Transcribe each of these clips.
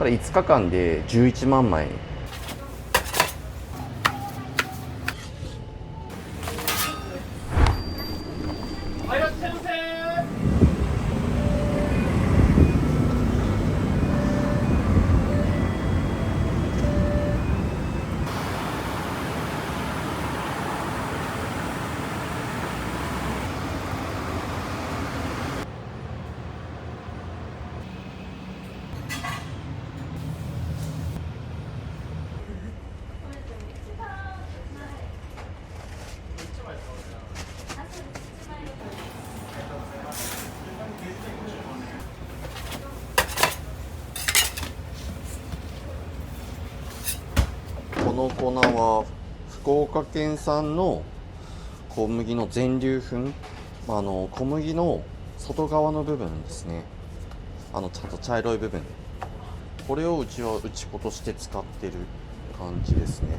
ただ5日間で11万枚。いらっしゃいませ。この粉は福岡県産の小麦の全粒粉、小麦の外側の部分ですね。ちゃんと茶色い部分、これをうちは打ち粉として使ってる感じですね。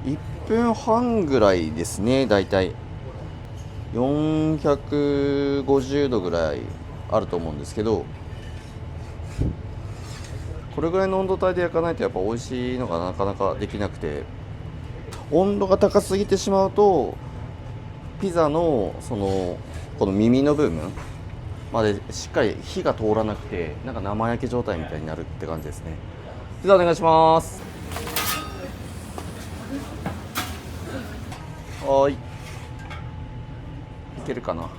1分半ぐらいですね。だいたい450度ぐらいあると思うんですけど、これぐらいの温度帯で焼かないとやっぱ美味しいのがなかなかできなくて、温度が高すぎてしまうとピザのこの耳の部分までしっかり火が通らなくて、なんか生焼け状態みたいになるって感じですね。ピザお願いします。はい、いけるかな。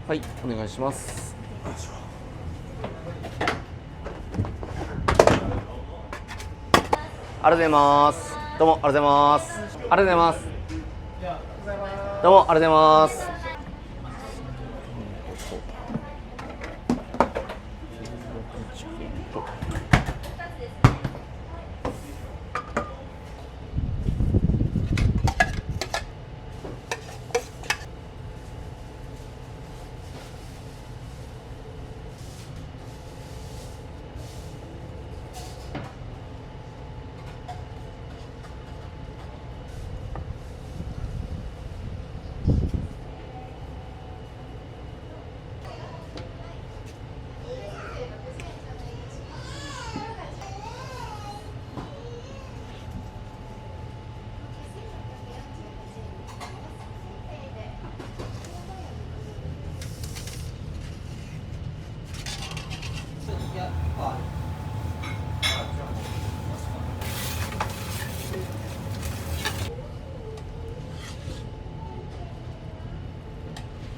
はい、お願いします。ありがとうございます。どうもありがとうございます。ありがとうございます。どうもありがとうございます。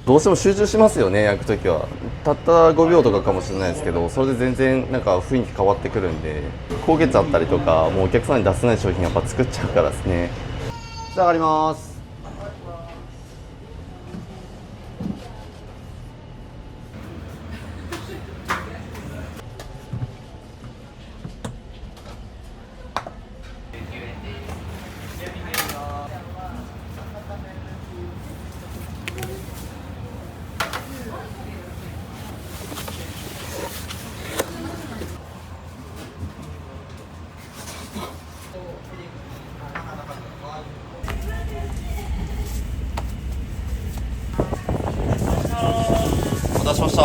どうしても集中しますよね、焼くときは。たった5秒とかかもしれないですけど、それで全然なんか雰囲気変わってくるんで、焦げちゃったりとか、もうお客さんに出せない商品やっぱ作っちゃうからですね。じゃあ上がります。お待たせしました。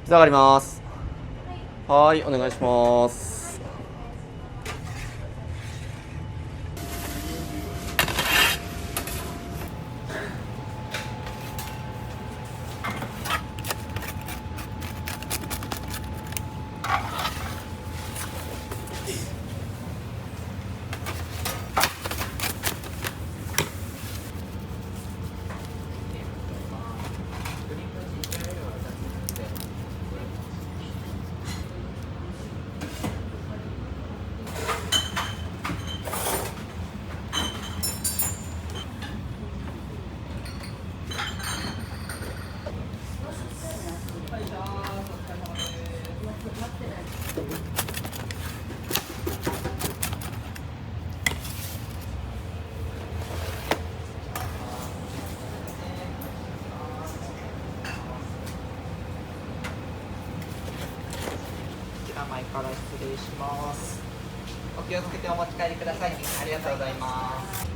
ザ上がります。はい、お願いします。前から失礼します。お気をつけてお持ち帰りください。ありがとうございます。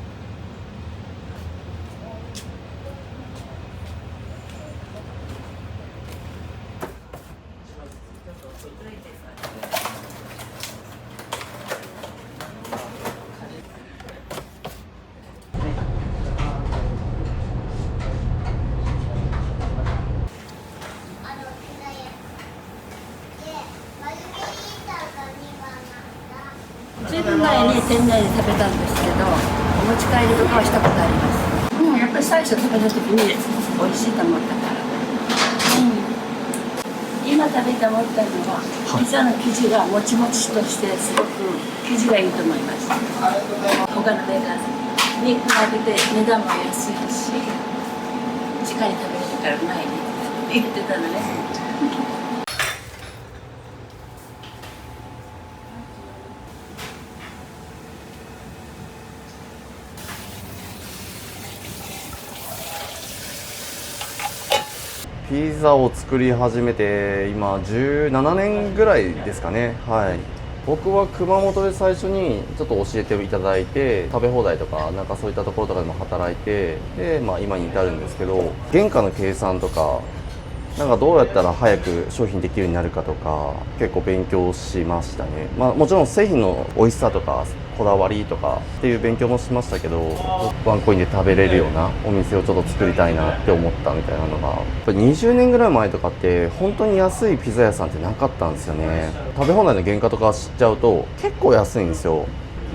ずいぶん前に店内で食べたんですけど、お持ち帰りとかはしたことあります。やっぱり最初食べた時に美味しいと思ったから。今食べて思ったのは、ピザの生地がもちもちとしてすごく生地がいいと思います。他のメーカーに比べて値段も安いし、しっかり食べれるからうまいねって言ってたのね。ピザを作り始めて今17年ぐらいですかね。はい、僕は熊本で最初にちょっと教えていただいて、食べ放題とかなんかそういったところとかでも働いて、で、今に至るんですけど、原価の計算とかなんかどうやったら早く商品できるようになるかとか結構勉強しましたね。もちろん製品の美味しさとかこだわりとかっていう勉強もしましたけど、ワンコインで食べれるようなお店をちょっと作りたいなって思ったみたいなのが、やっぱり20年ぐらい前とかって本当に安いピザ屋さんってなかったんですよね。食べ放題の原価とか知っちゃうと結構安いんですよ。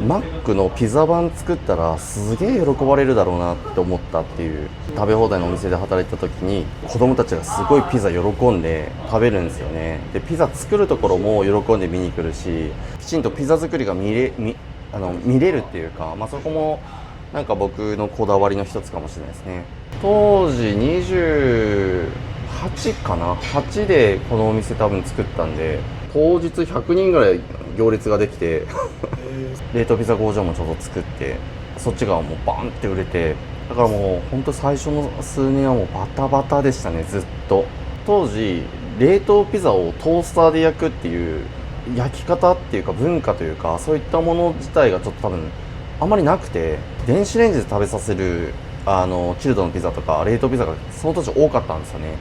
マックのピザ版作ったらすげえ喜ばれるだろうなって思ったっていう。食べ放題のお店で働いた時に子供たちがすごいピザ喜んで食べるんですよね。でピザ作るところも喜んで見に来るし、きちんとピザ作りが見れるっていうか、そこもなんか僕のこだわりの一つかもしれないですね。当時28かな、8でこのお店多分作ったんで、当日100人ぐらい行列ができて冷凍ピザ工場もちょっと作って、そっちがもうバンって売れて、だからもう本当最初の数年はもうバタバタでしたね、ずっと。当時冷凍ピザをトースターで焼くっていう焼き方っていうか文化というか、そういったもの自体がちょっと多分あんまりなくて、電子レンジで食べさせるチルドのピザとか冷凍ピザがその当時多かったんですよね。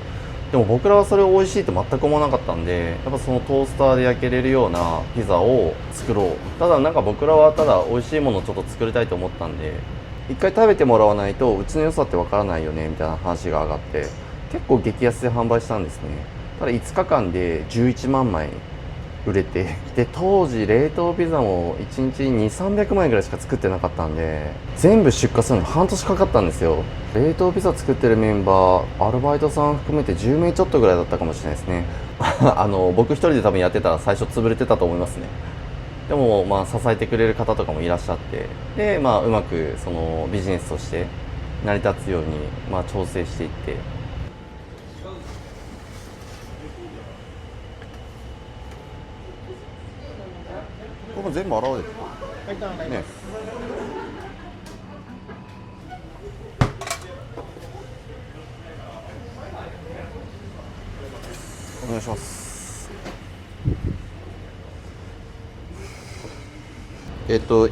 でも僕らはそれを美味しいって全く思わなかったんで、やっぱそのトースターで焼けれるようなピザを作ろう。ただなんか僕らはただ美味しいものをちょっと作りたいと思ったんで、一回食べてもらわないとうちの良さってわからないよねみたいな話が上がって、結構激安で販売したんですね。ただ5日間で11万枚売れて、で当時冷凍ピザも1日に300枚ぐらいしか作ってなかったんで、全部出荷するのに半年かかったんですよ。冷凍ピザ作ってるメンバーアルバイトさん含めて10名ちょっとぐらいだったかもしれないですね僕一人で多分やってたら最初潰れてたと思いますね。でも支えてくれる方とかもいらっしゃって、でうまくそのビジネスとして成り立つように調整していって、ここ全部洗おうですね。お願いします。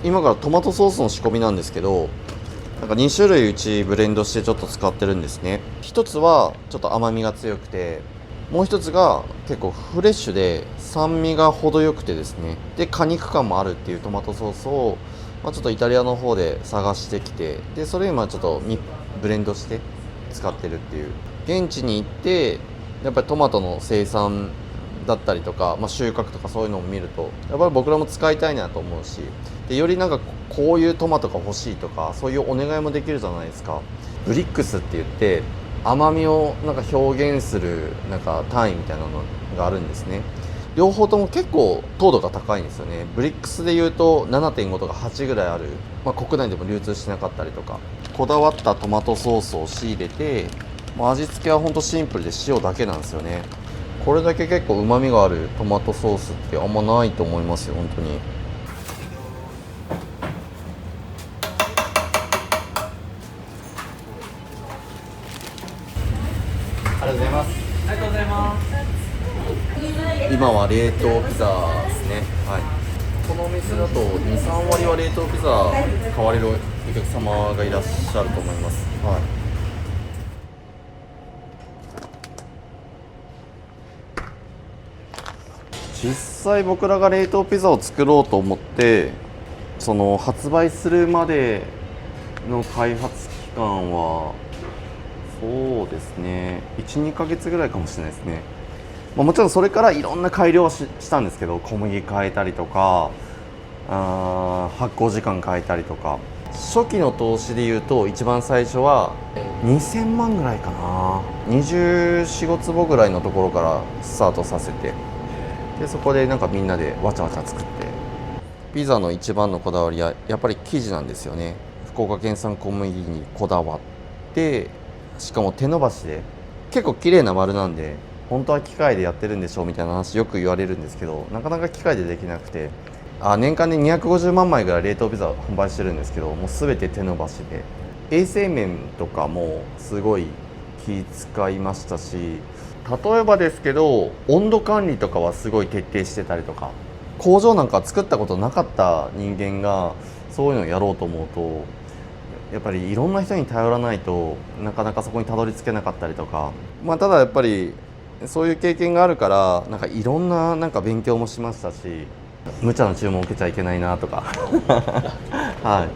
今からトマトソースの仕込みなんですけど、なんか2種類うちブレンドしてちょっと使ってるんですね。一つはちょっと甘みが強くてもう一つが結構フレッシュで酸味が程よくてですね、で果肉感もあるっていうトマトソースを、ちょっとイタリアの方で探してきて、でそれを今ちょっとブレンドして使ってるっていう。現地に行ってやっぱりトマトの生産だったりとか、収穫とかそういうのを見るとやっぱり僕らも使いたいなと思うし、でよりなんかこういうトマトが欲しいとかそういうお願いもできるじゃないですか。ブリックスって言って甘みをなんか表現するなんか単位みたいなのがあるんですね。両方とも結構糖度が高いんですよね。ブリックスでいうと 7.5 とか8ぐらいある、国内でも流通してなかったりとか。こだわったトマトソースを仕入れて、味付けはほんとシンプルで塩だけなんですよね。これだけ結構うまみがあるトマトソースってあんまないと思いますよ、本当に。ありがとうございます。ありがとうございます。今は冷凍ピザですね。はい。このお店だと2、3割は冷凍ピザ買われるお客様がいらっしゃると思います。はい。実際僕らが冷凍ピザを作ろうと思ってその発売するまでの開発期間はそうですね 1,2 ヶ月ぐらいかもしれないですね。もちろんそれからいろんな改良はしたんですけど、小麦変えたりとか発酵時間変えたりとか。初期の投資でいうと一番最初は2000万ぐらいかな。24、5坪ぐらいのところからスタートさせて、でそこでなんかみんなでわちゃわちゃ作って。ピザの一番のこだわりはやっぱり生地なんですよね。福岡県産小麦にこだわって、しかも手伸ばしで結構綺麗な丸なんで、本当は機械でやってるんでしょうみたいな話よく言われるんですけど、なかなか機械でできなくて、年間で250万枚ぐらい冷凍ピザを販売してるんですけど、もう全て手伸ばしで、衛生面とかもすごい気遣いましたし、例えばですけど温度管理とかはすごい徹底してたりとか、工場なんか作ったことなかった人間がそういうのをやろうと思うとやっぱりいろんな人に頼らないとなかなかそこにたどり着けなかったりとか、ただやっぱりそういう経験があるからなんかいろんななんか勉強もしましたし、無茶な注文を受けちゃいけないなとかはい。